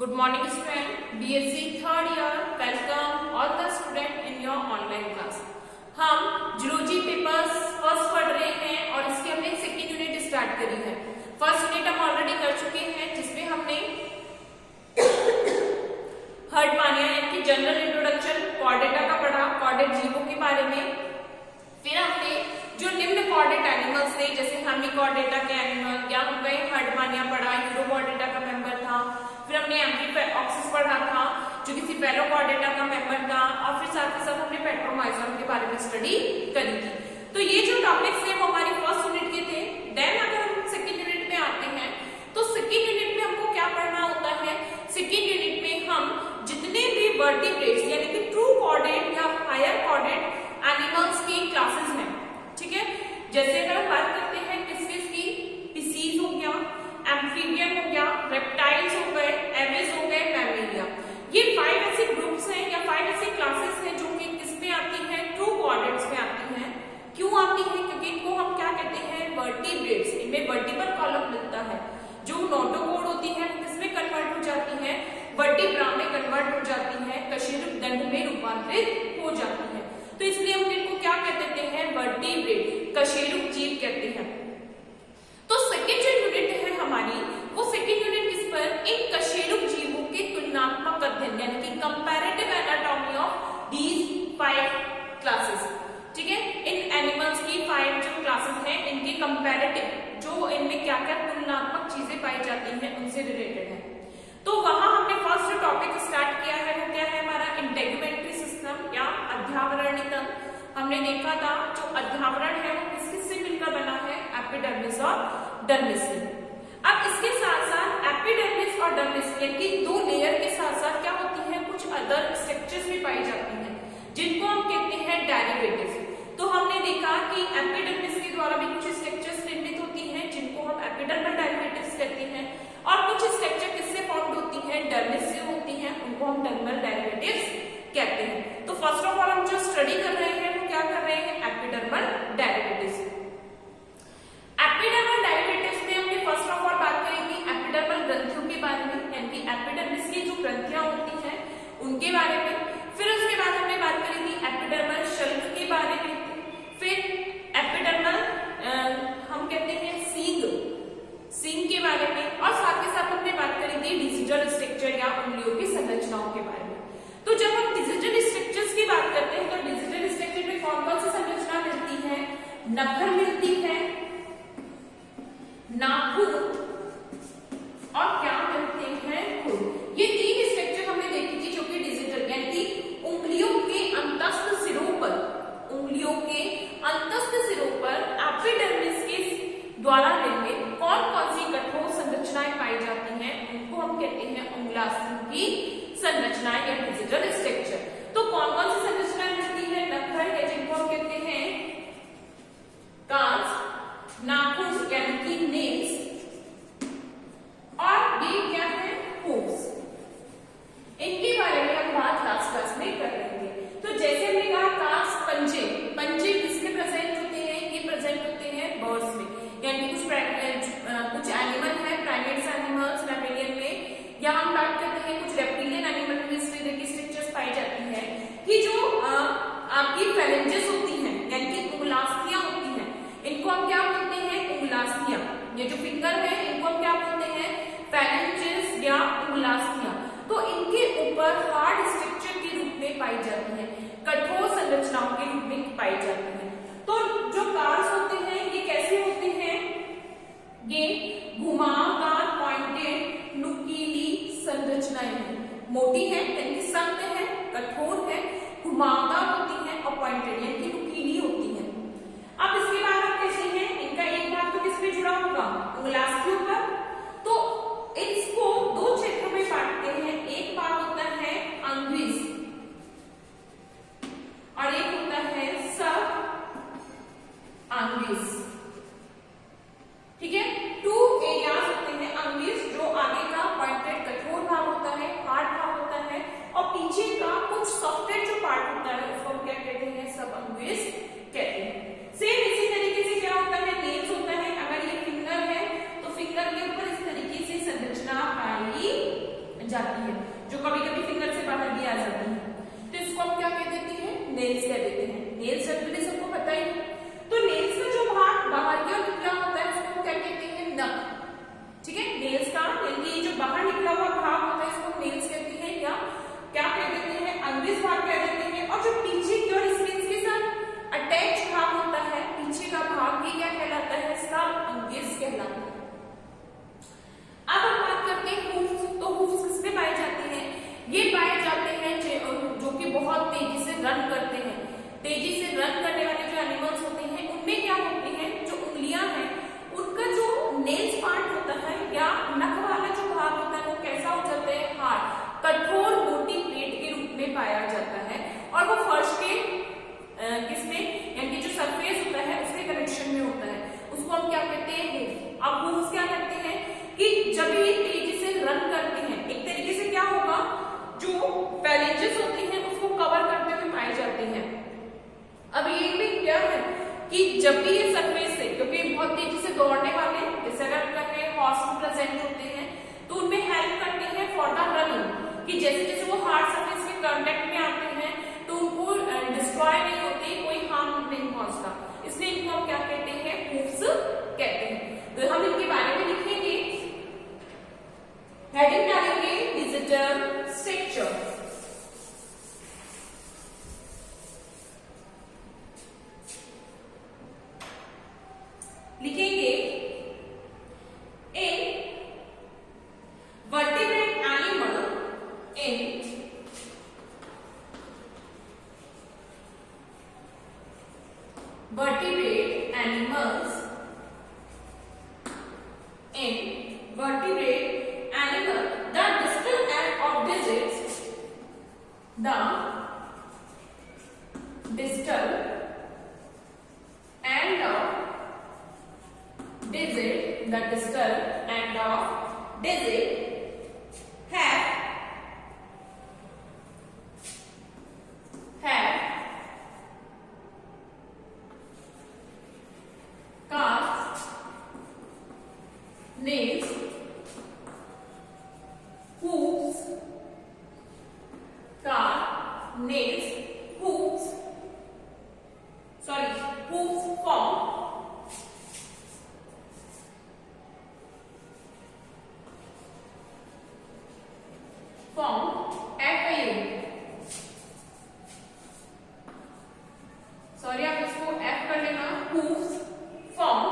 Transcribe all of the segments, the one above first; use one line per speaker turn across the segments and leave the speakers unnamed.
Good morning student, BSc third year, welcome all the student in your online class. हम zoology papers first पढ़ रहे हैं और इसकी हमने सेकेंड यूनिट स्टार्ट करी है। फर्स्ट यूनिट हम ऑलरेडी कर चुके हैं जिसमें हमने हर्टमानिया यानी जनरल इंट्रोडक्शन कॉर्डेटा का पढ़ा, कॉर्डेट जीवों के बारे में। फिर हमने जो निम्न कॉर्डेट एनिमल्स थे जैसे हेमिकॉर्डेटा के एनिमल या हम गए हर्टमानिया पढ़ा, यूरोकॉर्डेटा का मेंबर था। फिर हमने एम्फीऑक्सिस पढ़ा था जो कि सिफेलोकॉर्डेटा का मेंबर था और फिर साथ ही साथ हमने पेट्रोमाइजोन के बारे में स्टडी करी थी। तो ये जो टॉपिक्स थे वो हमारी फर्स्ट यूनिट के थे। देन अगर हम सेकेंड यूनिट में आते हैं तो सेकेंड यूनिट में हमको क्या पढ़ना होता है। सेकेंड यूनिट में हम जितने भी वर्टिब्रेट्स यानी कि ट्रू कॉर्डेट या हायर कॉर्डेट एनिमल्स की क्लासेस हैं, ठीक है। जैसे अगर हम बात करते हैं किस किस की, स्पीसीज हो गया, एम्फीबियन हो गया, रेप्टाइल्स हो गए, एविज हो गए, मैमेलिया। ये 5 ऐसे ग्रुप्स हैं या 5 ऐसी क्लासेस हैं जो कि किसमें आती हैं, ट्रू कॉर्डेट्स में आती हैं। क्यों आती हैं? क्योंकि इनको हम क्या कहते हैं, वर्टिब्रेट्स। इनमें वर्टिब्रल कॉलम मिलता है। जो नोटोकोड होती है किसमें कन्वर्ट हो जाती है, वर्टिब्रा में कन्वर्ट हो जाती है, कशेरुकदंड में रूपांतरित हो जाती है। तो इसलिए हम इनको क्या कहते हैं, वर्टिब्रेट, कशेरुक जीव कहते हैं। तो सेकेंड जो यूनिट है हमारी, वो सेकेंड यूनिट किस पर, इन कशेरुक जीवों के तुलनात्मक अध्ययन यानी कि comparative anatomy of these 5 classes, ठीक है। इन एनिमल्स की 5 जो क्लासेस हैं इनकी कंपैरेटिव, जो इनमें क्या क्या तुलनात्मक चीजें पाई जाती हैं उनसे रिलेटेड है। तो वहां हमने फर्स्ट जो टॉपिक स्टार्ट किया है वो क्या है हमारा, इंटेगुमेंट्री सिस्टम या अध्यावरणी तंत्र। हमने देखा था जो अध्यावरण है वो किस किस से मिलकर बना है, एपिडर्मिस और डर्मिस से। अब इसके साथ साथ एपिडर्मिस और डर्मिस यानी 2 लेयर के साथ साथ क्या होती है, कुछ अदर स्ट्रक्चर्स भी पाई जाती हैं जिनको हम कहते हैं डेरिवेटिव्स। तो हमने देखा कि एपिडर्मिस के द्वारा भी कुछ स्ट्रक्चर्स निर्मित होती हैं जिनको हम एपिडर्मल डेरिवेटिव्स कहते हैं और कुछ स्ट्रक्चर किससे फॉर्म होती है, डर्मिस से होती हैं, उनको हम डर्मल डेरिवेटिव्स कहते हैं। तो फर्स्ट ऑफ ऑल हम जो स्टडी कर रहे हैं वो क्या कर रहे हैं, एपिडर्मल डेरिवेटिव्स। एपिडर्मल डेरिवेटिव्स में हमने फर्स्ट ऑफ ऑल बात करी थी एपिडर्मल ग्रंथियों के बारे में यानी कि एपिडर्मिस की जो ग्रंथियां होती हैं उनके बारे में। फिर उसके बाद हमने बात करी थी एपिडर्मल शल्क के बारे में। फिर एपिडर्मल हम कहते हैं सींग के बारे में और साथ ही साथ हमने बात करी थी डिजिटल स्ट्रक्चर या उंगलियों की संरचनाओं के बारे में। तो जब हम डिजिटल स्ट्रक्चर्स की बात करते हैं तो डिजिटल स्ट्रक्चर में कौन कौन सी संरचना मिलती है, नखर मिलती है, नाखून और क्या मिलते हैं, खुर। ये 3 स्ट्रक्चर हमने देखी थी जो कि डिजिटल यानी कि उंगलियों के अंतस्थ सिरों पर, उंगलियों के अंतस्थ सिरों पर एपिडर्मिस के द्वारा निर्मित कौन कौन सी कठोर संरचनाएं पाई जाती हैं उनको हम कहते हैं उंगलास्थ्य की संरचनाएं या डिजिटल स्ट्रक्चर। तो कौन कौन सी संरचनाएं मिलती है, नखर है जिनको हम कहते हैं कांस, नाखून यानी कि नेल्स और ये क्या है, हूव्स। इनके बारे में हम बात लास्ट क्लास में कर रहे थे। तो जैसे हमने कहा कांस, पंजे किसमें प्रेजेंट होते हैं, ये प्रेजेंट होते हैं बर्ड्स में यानी कुछ एनिमल है, प्राइमेट्स एनिमल्स, मैमेलियन में, या हम बात करते हैं कुछ रेप्टिलियन एनिमल में इस तरह की स्ट्रक्चर्स पाई जाती है कि जो आपकी फेरेंजेस होती हैं यानी कि उंगलास्थियां होती हैं, इनको हम क्या बोलते हैं, उंगलास्थियां। ये जो फिंगर है इनको हम क्या बोलते हैं, फेरेंजेस या उंगलास्थियां। तो इनके ऊपर हार्ड स्ट्रक्चर के रूप में पाई जाती है, कठोर संरचनाओं के रूप में पाई जाती है। तो जो कार्स होते हैं ये कैसे होते हैं, ये घुमावदार पॉइंटेड नुकीली संरचनाएं हैं, मोटी है यानी सख्त है, कठोर है, घुमावदार होती है और पॉइंटेड यानी नुकीली होती है। अब इसके बाद हम कैसे हैं, इनका एक भाग तो किस पे जुड़ा होगा, उंगलास्थ्यों पर। तो इसको 2 क्षेत्रों में बांटते हैं, एक भाग होता है अंग्रेज और एक होता है सब अंग्रेज, ठीक है। 2 एरियाज होते हैं, अंग्रेज जो आगे का पॉइंटेड कठोर भाग होता है, हार्ड भाग होता है, और पीछे का कुछ सॉफ्टवेयर जो पार्ट होता है उसको हम क्या कहते हैं, सब अंग्रेज कहते हैं। करते हैं। अब ये भी क्या है कि जब भी ये सरफेस से, क्योंकि बहुत तेजी से दौड़ने वाले जैसे अगर कहें हॉर्स प्रेजेंट होते हैं तो उनमें हेल्प करते हैं फॉर द रनिंग, कि जैसे जैसे वो हार्ड सरफेस के कांटेक्ट में आते हैं तो उनको डिस्ट्रॉय नहीं होते, कोई हार्म नहीं पहुंचता, इसलिए इनको हम क्या कहते हैं, हूफ्स कहते हैं। तो हम इनके बारे में लिखेंगे, हेडिंग डालेंगे डिजिटल स्ट्रक्चर। लिखेंगे in vertebrate animal, in vertebrate animals, in vertebrate animal, the distal end of digits, the distal end of digit, the distal end of digit have calves, nails, hooves, calf, nails, hooves, hooves form FAU, sorry आप इसको F कर लेना, hooves form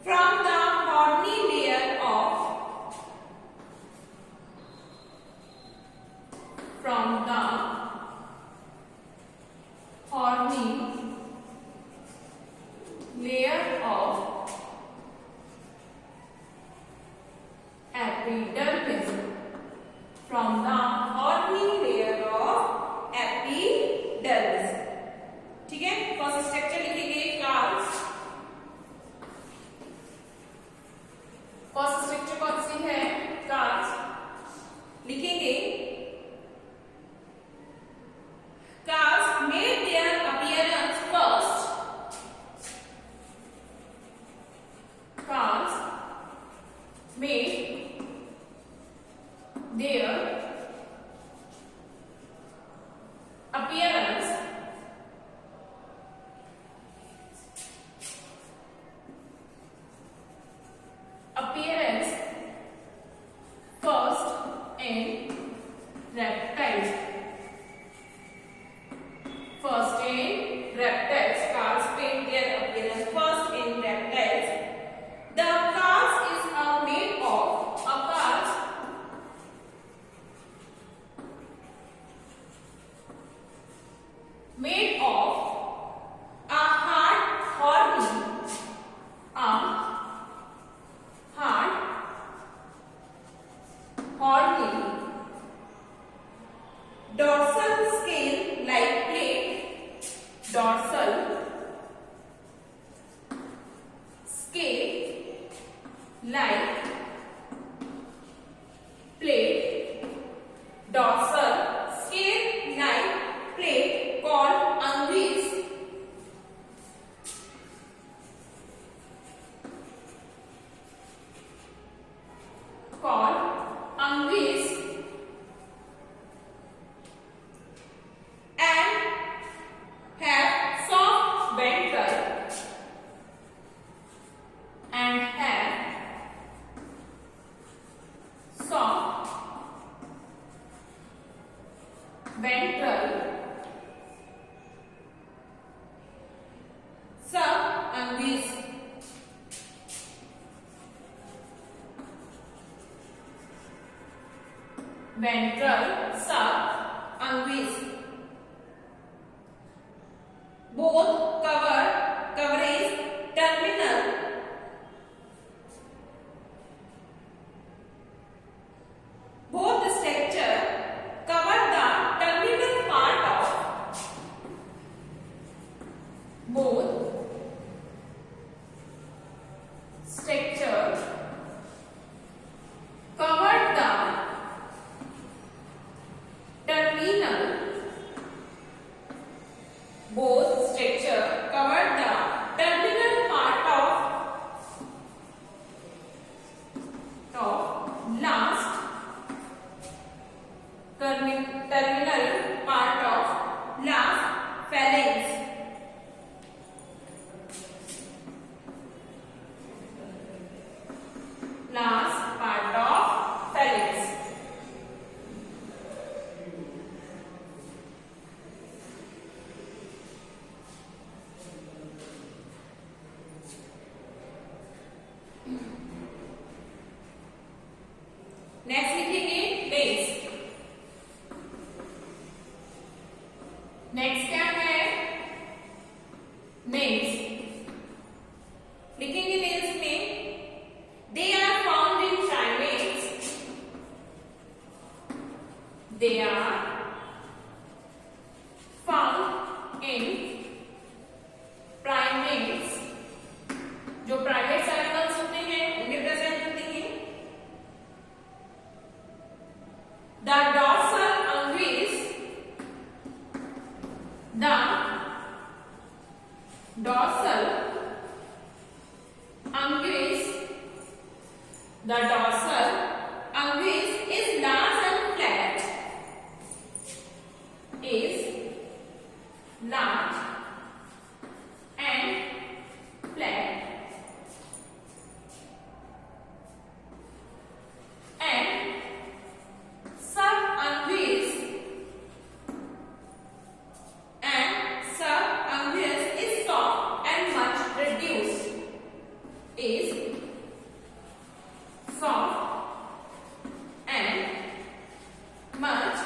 from the horny layer of epidermis, from the horny layer of epidermis। ठीक है, first structure लिखेंगे class. First structure कौन सी है, class. लिखेंगे class made their appearance first, calves made their appearance first in reptiles, first in reptiles, calves made their appearance first in reptiles। The calf is made of a calf made of a hard horny dorsal scale like plate, dorsal scale like plate, dorsal scale like plate called unguis, and have soft ventral and have soft ventral subunguis, ventral subunguis, both coverage terminal both structure cover the terminal part of both structure cover the nails लिखेंगे। Nails में they are found in primates, they are found in primates, जो primates animals होते हैं उनमें present होती है। The dorsal unguis, द dorsal unguis, the dorsal unguis is large and flat, is large and flat, and subunguis is soft and much reduced, is soft and much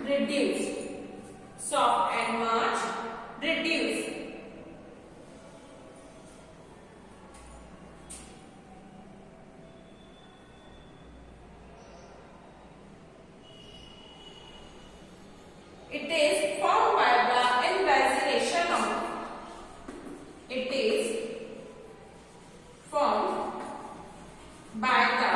reduced, soft and much reduced. It is formed by the invagination of, it is formed by the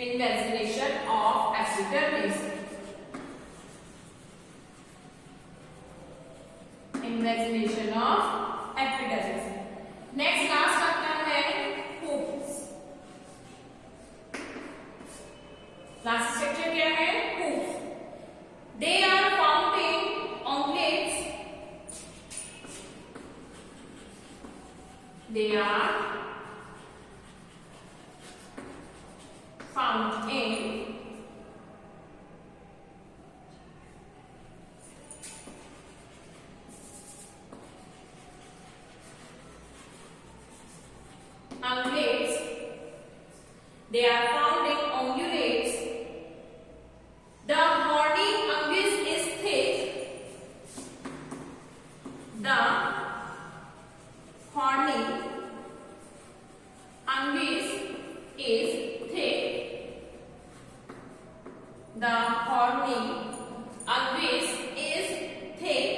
invagination of epidermis, invagination of epidermis. Next last आता है hoops. Last structure क्या है? hoops. They are found in ungulates. They are found in ungulates. They are found in ungulates. The horny unguis is thick. The horny unguis is thick. The horny unguis is thick.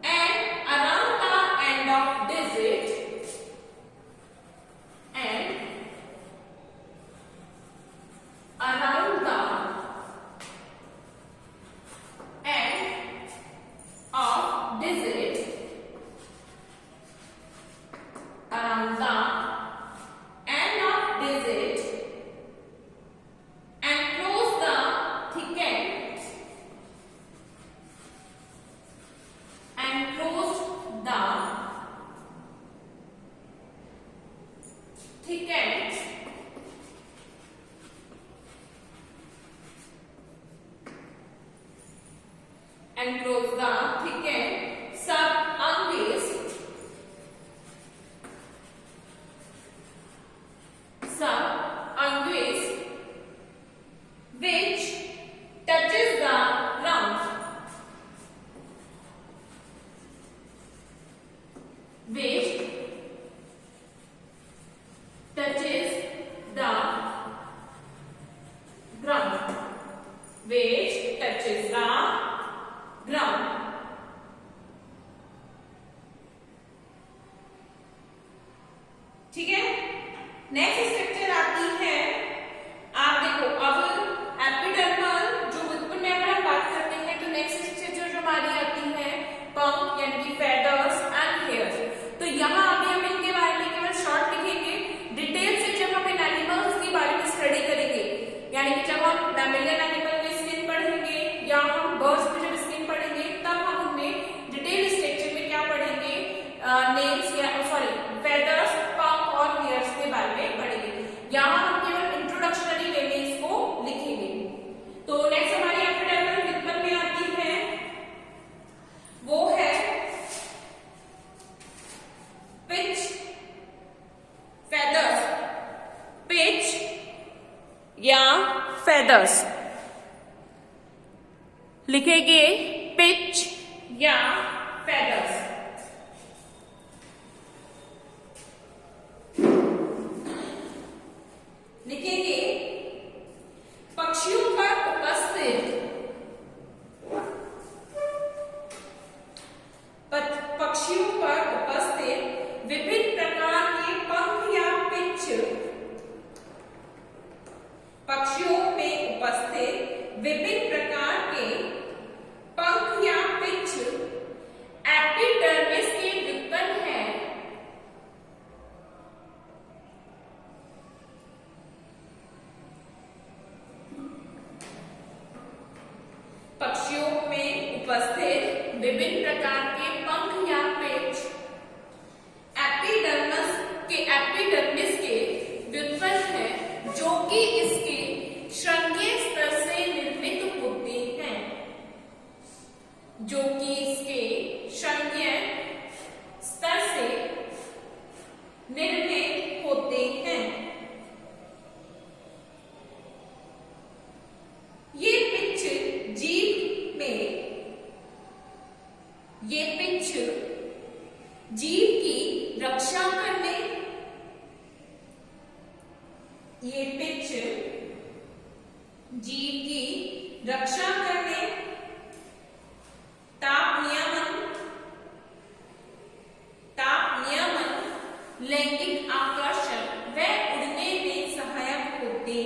And around the end of digit, and around the end of digit, around the end of digit, and close the thickened, and close the thickened, and close the thickened subunguis, subunguis which touches the ground, which touches the ground, which touches the ground. ठीक है। Next structure आती है, आप देखो अब epidermal जो उत्पन्न में अगर हम बात करते हैं तो नेक्स्ट स्ट्रक्चर जो हमारी आती है पंख यानी कि फेदर्स एंड हेयर्स। तो यहाँ अभी हम इनके बारे में केवल शॉर्ट लिखेंगे। डिटेल से जब हम इन एनिमल्स के बारे में स्टडी करेंगे, यानी कि जब हम मैमेलियन एनिमल में स्किन पढ़ेंगे या हम बर्ड्स में जब स्किन पढ़ेंगे, तब हम उनमें डिटेल स्ट्रक्चर में क्या पढ़ेंगे, नेल्स या सॉरी फेदर्स, पंख और हेयर्स के बारे में पढ़ेंगे। यहाँ हम केवल इंट्रोडक्शनरी वे में इसको लिखेंगे। तो नेक्स्ट हमारी एपिडर्मल वित्पन में आती है, वो है feathers. लिखेंगे pitch या feathers. लिखेंगे पक्षियों पर उपस्थित विभिन्न प्रकार के पंख या पिच. पक्षियों में उपस्थित विभिन्न प्रकार के पंख या पिच एपिडर्मिस के व्युत्पन्न है. पक्षियों में उपस्थित विभिन्न प्रकार के पंख या पिच एपिडर्मिस के व्युत्पन्न है, जो कि इसके श्रृंगीय स्तर से निर्मित होते हैं. जो कि इसके श्रृंगीय स्तर से निर्मित होते हैं. ये पिच जीव की रक्षा करने, ये पिच जीव की रक्षा करने, ताप नियमन, लैंगिक आकर्षण व उड़ने में सहायक होते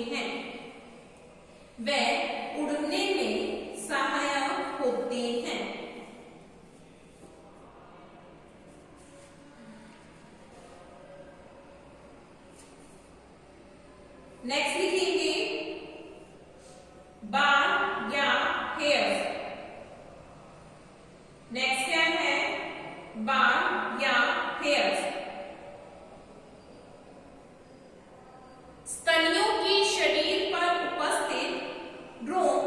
हैं. नेक्स्ट लिखेंगे बाल या हेयर. नेक्स्ट क्या है? बाल या हेयर. स्तनियों की शरीर पर उपस्थित रोम,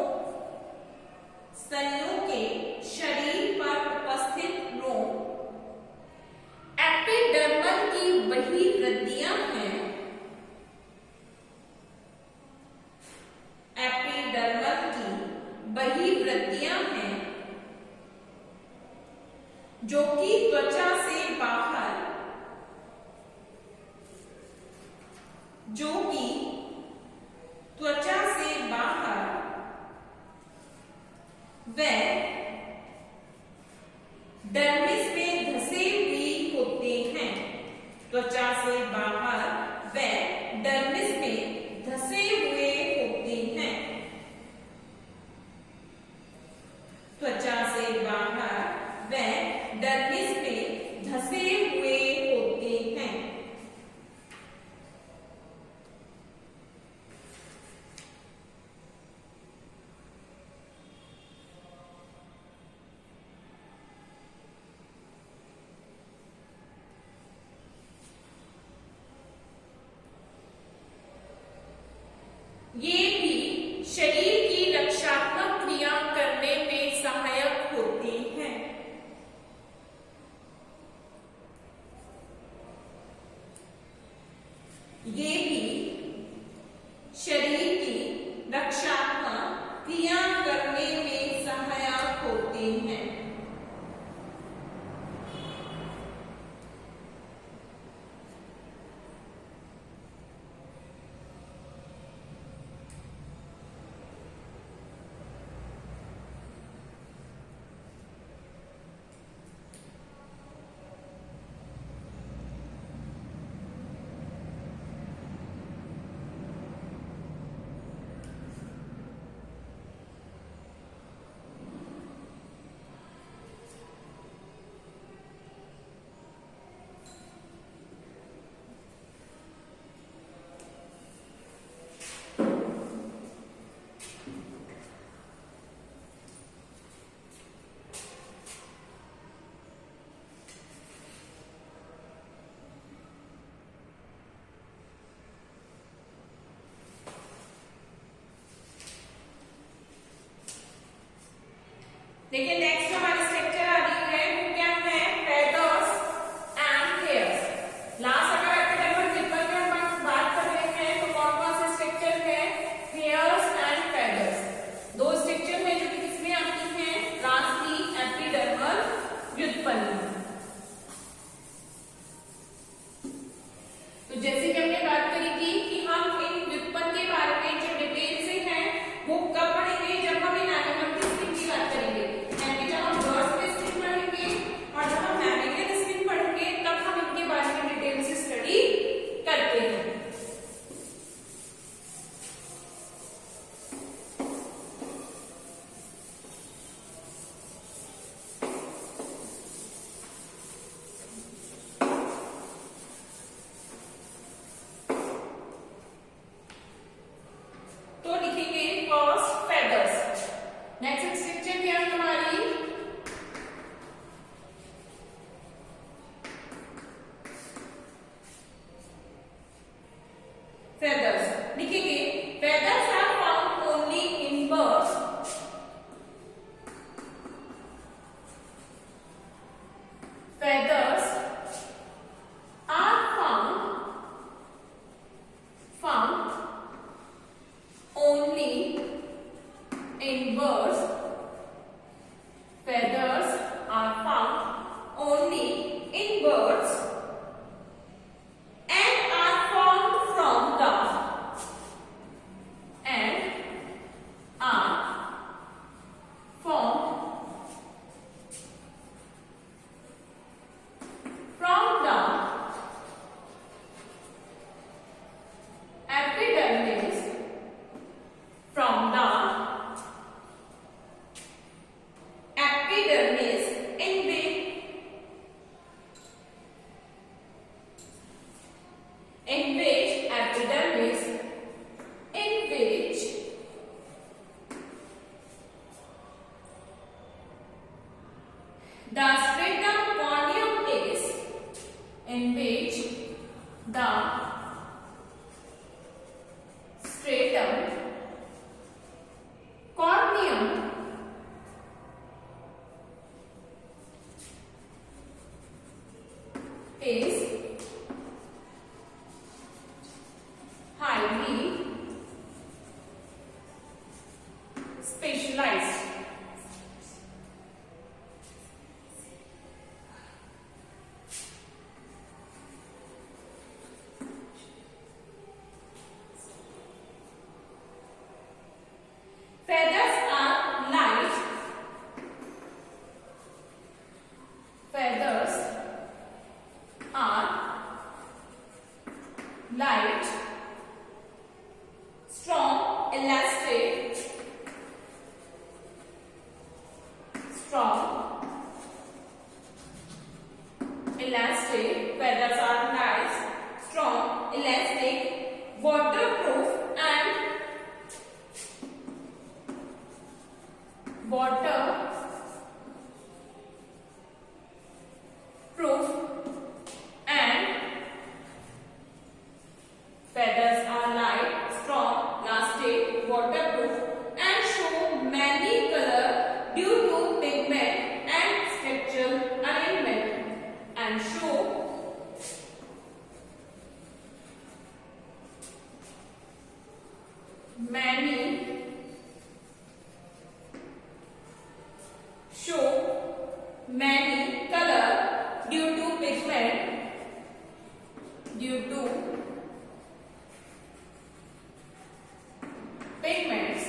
स्तनियों के शरीर पर उपस्थित रोम एपिडर्मल की वही ग्रंथियां हैं. एपिडर्मल की वही ग्रंथियां हैं जो कि त्वचा से बाहर, व डर्मिस में धसे हुए होते हैं. त्वचा से बाहर व डर्मिस में धसे हुए होते हैं. त्वचा से बाहर व डर्मिस में धसे हुए होते हैं. ये भी शरीर की रक्षात्मक क्रिया करने में सहायक होते हैं. ये भी शरीर की रक्षात्मक क्रिया करने में सहायक होते हैं. देखिए नेक्स्ट हमारी स्ट्रक्चर आ रही है, वो क्या है? Feathers and hairs. लास्ट अगर एपिडर्मल जिब्बल की हम बात कर रहे हैं तो कौन कौन से स्ट्रक्चर है? Hairs and feathers are found only in birds. Feathers are found only in birds and are formed from the epidermis, in which the stratum corneum is, in which the stratum corneum is highly specialized. Feathers are light. Feathers are light, strong, elastic, Feathers are light, strong, elastic, waterproof and feathers are light, strong, elastic, waterproof and show many colors due to pigment and structural arrangement and show many color due to pigments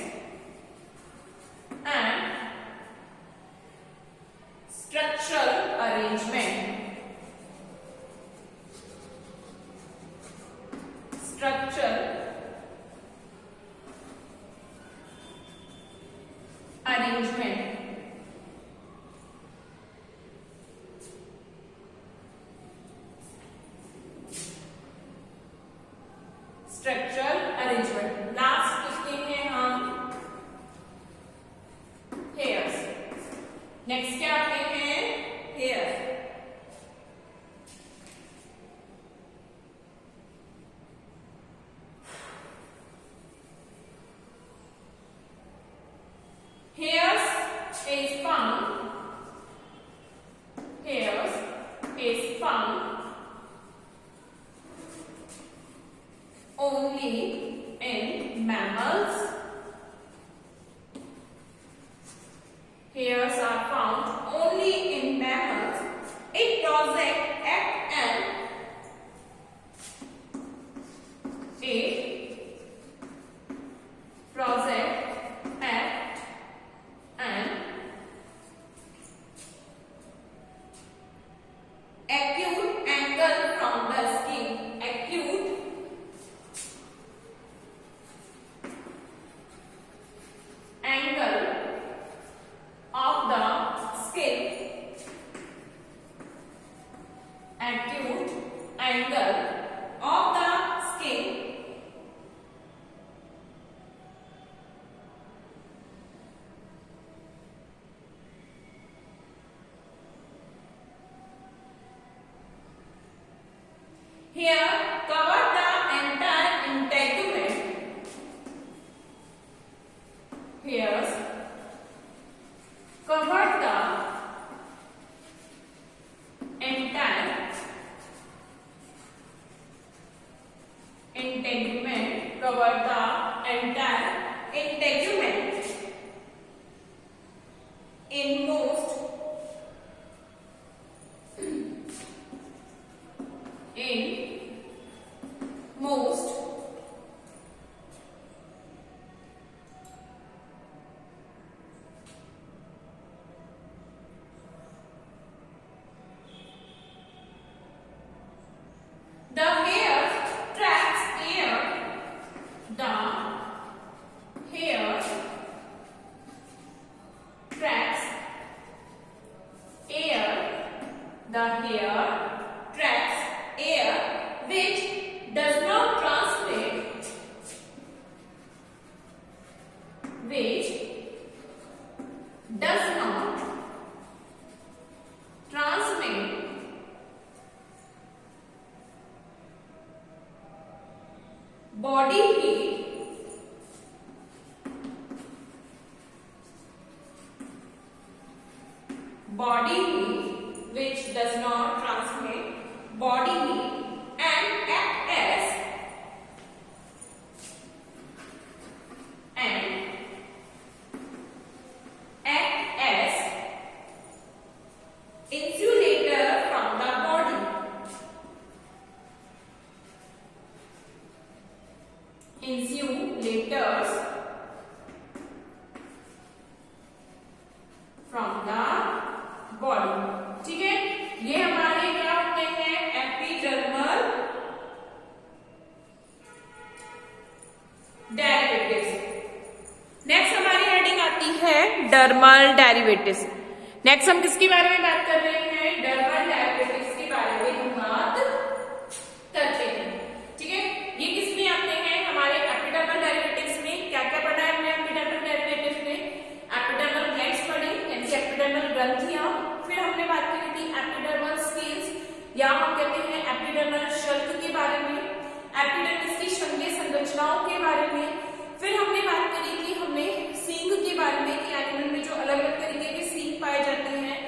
and structural arrangement. Structural arrangement. Last लिखते हैं हम hairs. Next क्या आते हैं? Hair. Hairs is found only in mammals. Hairs are found only in mammals. It project act and acute angle from the skin. Acute angle of the skin. Acute angle of the skin here cover the entire integument. Hairs cover the integument cover the entire integument in most the hair tracks air. The hair tracks air. The hair tracks air which does not transmit. Which does not transmit body heat which does not transmit body heat and act as insulator from the body. Insulators from the body. ठीक है, ये हमारे क्या होते हैं epidermal derivatives. Next हमारी heading आती है डर्मल डेरिवेटिव्स। नेक्स्ट हम किसके बारे में बात कर रहे हैं? डर्मल डेरिवेटिव्स के बारे में हम बात करते हैं। ठीक है, ये किसमें आते हैं? हमारे एपिडर्मल डेरिवेटिव्स में क्या क्या पढ़ा है हमने एपिडर्मल डेरिवेटिव्स में? एपिडर्मल ग्लैंड्स पढ़ी यानी कि एपिडर्मल ग्रंथियां। फिर हमने बात की थी एपिडर्मल स्केल्स या हम कहते हैं एपिडर्मल शल्क के बारे में, एपिडर्मिस की संघीय संरचनाओं के बारे में। फिर हमने बात करी थी हमने सींग के बारे में कि एनिमल में जो अलग अलग तरीके के सींग पाए जाते हैं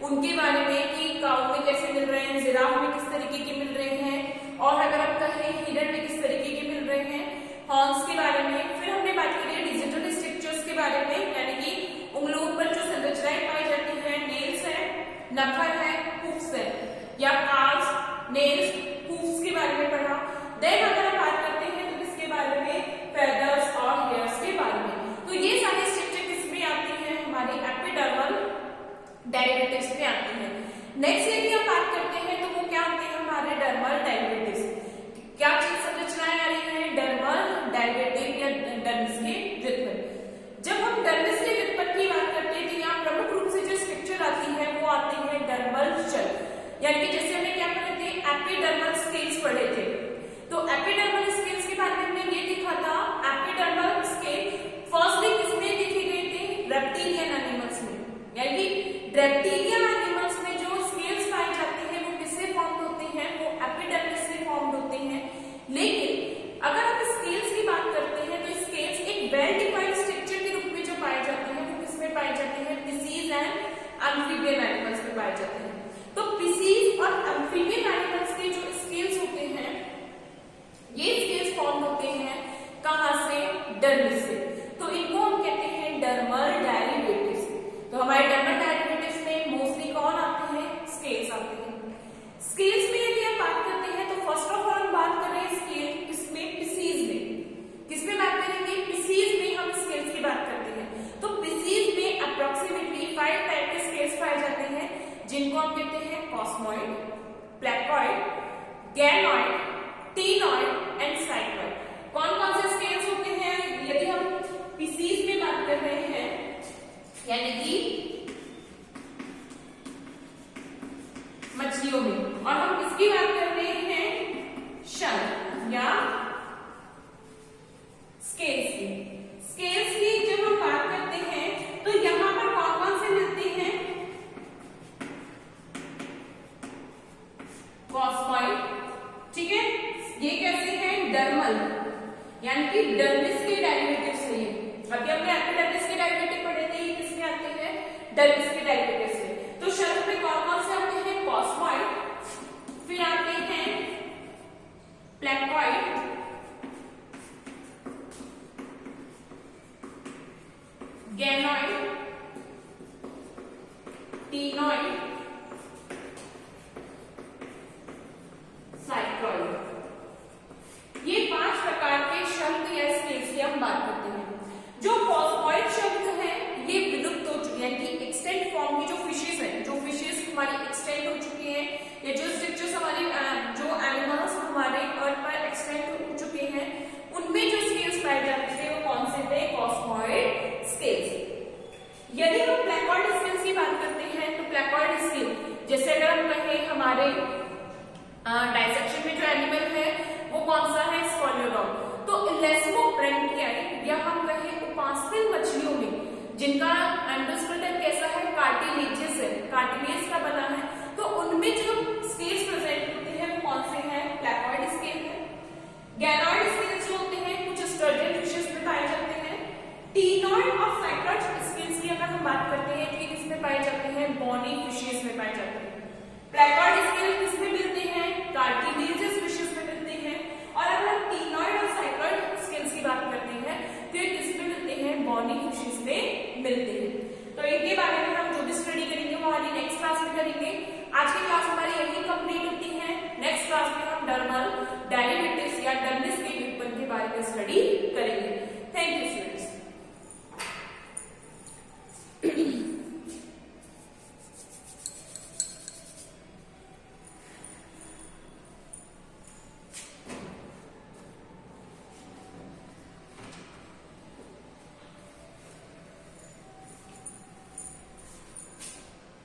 उनके बारे में, कि काऊ में कैसे मिल रहे हैं, जिराफ में किस तरीके के मिल रहे हैं, और अगर आप कहें हिरन में किस तरीके के मिल रहे हैं, हॉर्न्स के बारे में। फिर हमने बात करी डिजिटल स्ट्रक्चर्स के बारे में यानी कि उंगलियों पर जो संरचनाएं पाई जाती है, नेल्स है, नखर है, हूफ्स है, या कार्व्स, नेल्स, हूफ्स के बारे में पढ़ा। देन अगर हम बात करते हैं तो किसके बारे में? फेदर्स और हेयर्स के बारे में। तो ये सारी स्ट्रक्चर किसमें आती है? हमारी एपिडर्मल डेरिवेटिव्स में आती है। नेक्स्ट यदि हम बात करते हैं तो वो क्या होते हैं हमारे डर्मल डेरिवेटिव्स? क्या चीज संरचनाएं आ रही है? डर्मल डेरिवेटिव या डर्मिस के व्युत्पन्न। जब हम डर्मिस के व्युत्पन्न की बात करते हैं तो यहाँ प्रमुख रूप से जो स्ट्रक्चर आती है वो आती है डर्मल शल्क, यानी कि जैसे हमने क्या पढ़े थे? एपिडर्मल स्केल्स पढ़े थे। तो एपिडर्मल स्केल्स के बारे में हमने ये देखा था, एपिडर्मल स्केल फर्स्टली किसमें देखे गए थे? रेप्टिलियन एनिमल्स में, यानी कि रेप्टिलियन एनिमल्स में जो स्केल्स पाए जाते हैं वो किससे फॉर्म होते हैं? वो एपिडर्मिस से फॉर्म होते हैं। लेकिन अगर हम स्केल्स की बात करते हैं तो स्केल्स एक वेल डिफाइंड स्ट्रक्चर के रूप में जो पाए जाते हैं वो किसमें पाए जाते हैं? पिसीज एंड एम्फीबियन एनिमल्स में पाए जाते हैं। तो पिसीज और एम्फीबियन एनिमल्स के जो स्केल्स होते हैं ये स्केल्स फॉर्म होते हैं कहां से? डर्मिस से। तो इनको हम कहते हैं डर्मल डेरिवेटिव्स। तो हमारे डर्मल डेरिवेटिव्स में मोस्टली कौन आते हैं? स्केल्स आते हैं। स्केल्स में यदि हम बात करते हैं तो फर्स्ट ऑफ ऑल हम बात कर रहे हैं स्केल किसमें? पिसीज में। किसमें बात करेंगे? पिसीज में हम स्केल्स की बात करते हैं। तो पिसीज में अप्रोक्सीमेटली 5 टाइप के स्केल्स पाए जाते हैं जिनको हम कहते हैं कॉस्मॉइड, प्लेकोइड, गैनॉइड, टीनॉइड एंड साइक्लॉइड। कौन कौन से स्केल्स होते हैं यदि हम पिसीज में बात कर रहे हैं? यानी कि मछलियों में। और हम किसकी बात कर रहे हैं? शल्क या स्केल्स की। स्केल्स की जब हम बात करते हैं तो यहां पर कौन कौन से मिलते हैं? कॉस्मॉइड, ठीक है, ये कैसे हैं? डर्मल, यानी कि डर्मिस के डेरिवेटिव से। ये अभी हमने एपिडर्मिस के डेरिवेटिव पढ़े थे, ये किसमें आते हैं? डर्मिस के डेरिवेटिव से। तो शल्क में कौन कौन से आते हैं? कॉस्मॉइड, फिर आते हैं प्लेकोइड, डायसेक्शन में जो एनिमल है वो कौन सा है, स्कॉलियोडॉन। तो इलेस्मोब्रेंकियाई या हम कहें उपासनिक मछलियों में जिनका एंडोस्केलेटन कैसा है, कार्टिलेजियस है, कार्टिलेज का बना है, तो उनमें जो